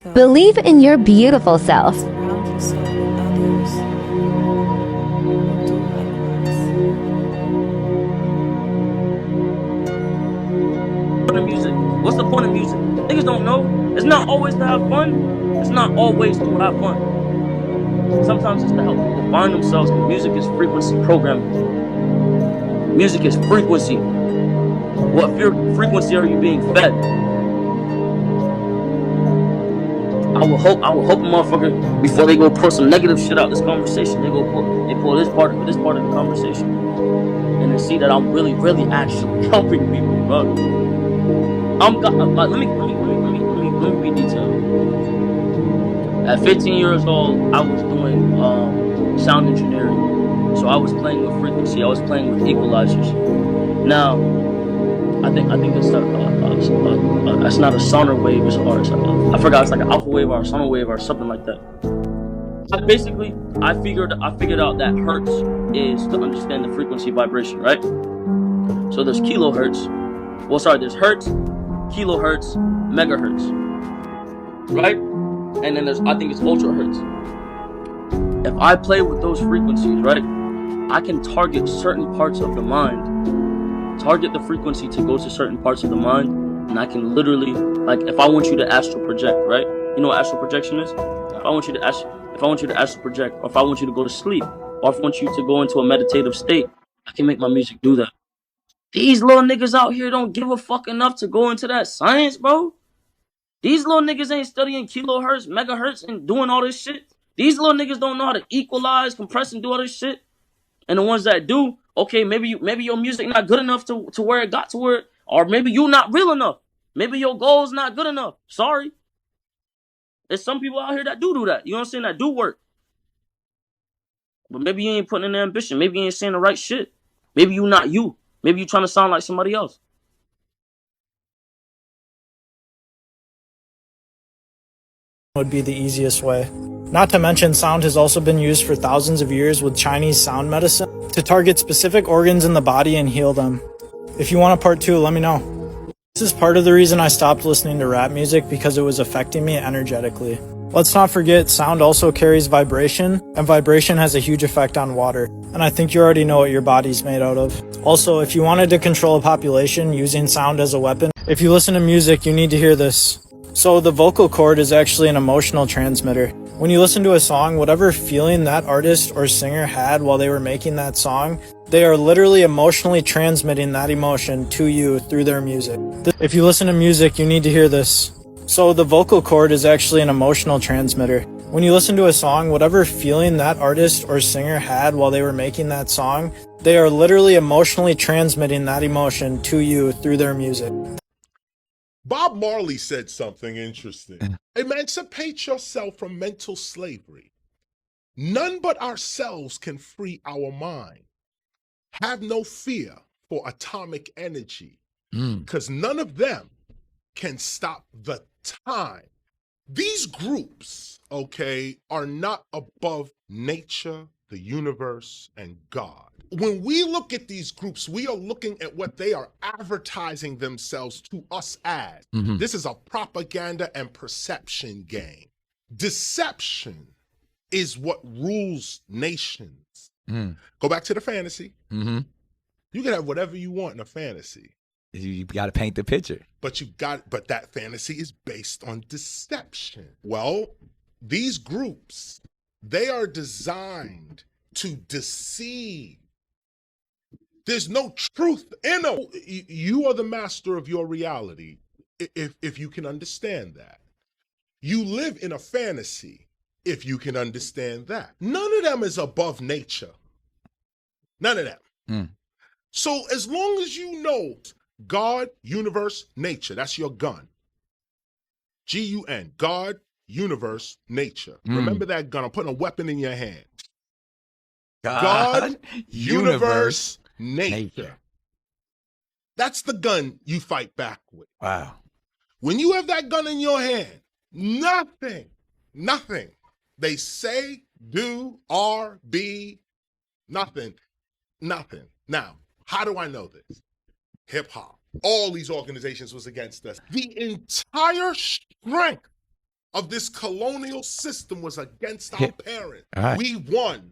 Believe in your beautiful self. Surround yourself with others who do likewise. Point of music? What's the point of music? Niggas don't know. It's not always to have fun. It's not always to have fun. Sometimes it's to help people find themselves, because music is frequency programming. Music is frequency. What frequency are you being fed? I will hope a motherfucker, before they go pull some negative shit out this conversation, they pull this part of the conversation, and they see that I'm really actually helping people, bro. Let me be detailed. At 15 years old, I was doing sound engineering, so I was playing with frequency. I was playing with equalizers. Now, I think it's not a sonar wave, I forgot, it's like an alpha wave or a sonar wave or something like that. I figured out that hertz is to understand the frequency vibration, right? So there's kilohertz. Well, sorry, there's hertz, kilohertz, megahertz, right? And then I think it's ultra hertz. If I play with those frequencies, right, I can target certain parts of the mind, target the frequency to go to certain parts of the mind, and I can literally, like, if I want you to astral project, right? You know what astral projection is? If I want you to astral project, or if I want you to go to sleep, or if I want you to go into a meditative state, I can make my music do that. These little niggas out here don't give a fuck enough to go into that science, bro. These little niggas ain't studying kilohertz, megahertz, and doing all this shit. These little niggas don't know how to equalize, compress, and do all this shit. And the ones that do, okay, maybe your music not good enough to where it got to where, or maybe you not real enough. Maybe your goal's not good enough. Sorry. There's some people out here that do that. You know what I'm saying? That do work. But maybe you ain't putting in the ambition. Maybe you ain't saying the right shit. Maybe you not you. Maybe you trying to sound like somebody else. Would be the easiest way. Not to mention, sound has also been used for thousands of years with Chinese sound medicine to target specific organs in the body and heal them. If you want a part 2, let me know. This is part of the reason I stopped listening to rap music, because it was affecting me energetically. Let's not forget, sound also carries vibration, and vibration has a huge effect on water. And I think you already know what your body's made out of. Also, if you wanted to control a population using sound as a weapon, if you listen to music, you need to hear this. So the vocal cord is actually an emotional transmitter. When you listen to a song, whatever feeling that artist or singer had while they were making that song, they are literally emotionally transmitting that emotion to you through their music. If you listen to music, you need to hear this. So the vocal cord is actually an emotional transmitter. When you listen to a song, whatever feeling that artist or singer had while they were making that song, they are literally emotionally transmitting that emotion to you through their music. Bob Marley said something interesting. Emancipate yourself from mental slavery. None but ourselves can free our mind. Have no fear for atomic energy, because none of them can stop the time. These groups, okay, are not above nature, the universe, and God. When we look at these groups, we are looking at what they are advertising themselves to us as. This is a propaganda and perception game. Deception is what rules nations. Go back to the fantasy. You can have whatever you want in a fantasy. You got to paint the picture. But that fantasy is based on deception. Well, these groups, they are designed to deceive. There's no truth in them. You are the master of your reality, if you can understand that. You live in a fantasy, if you can understand that. None of them is above nature. None of them. So as long as you know God, universe, nature, that's your gun. G-U-N, God, universe, nature. Remember that gun. I'm putting a weapon in your hand. God, universe, nature. That's the gun you fight back with. Wow. When you have that gun in your hand, nothing they say, do, are, be, nothing. Now, how do I know this? Hip hop. All these organizations was against us. The entire strength of this colonial system was against our parents. All right. We won.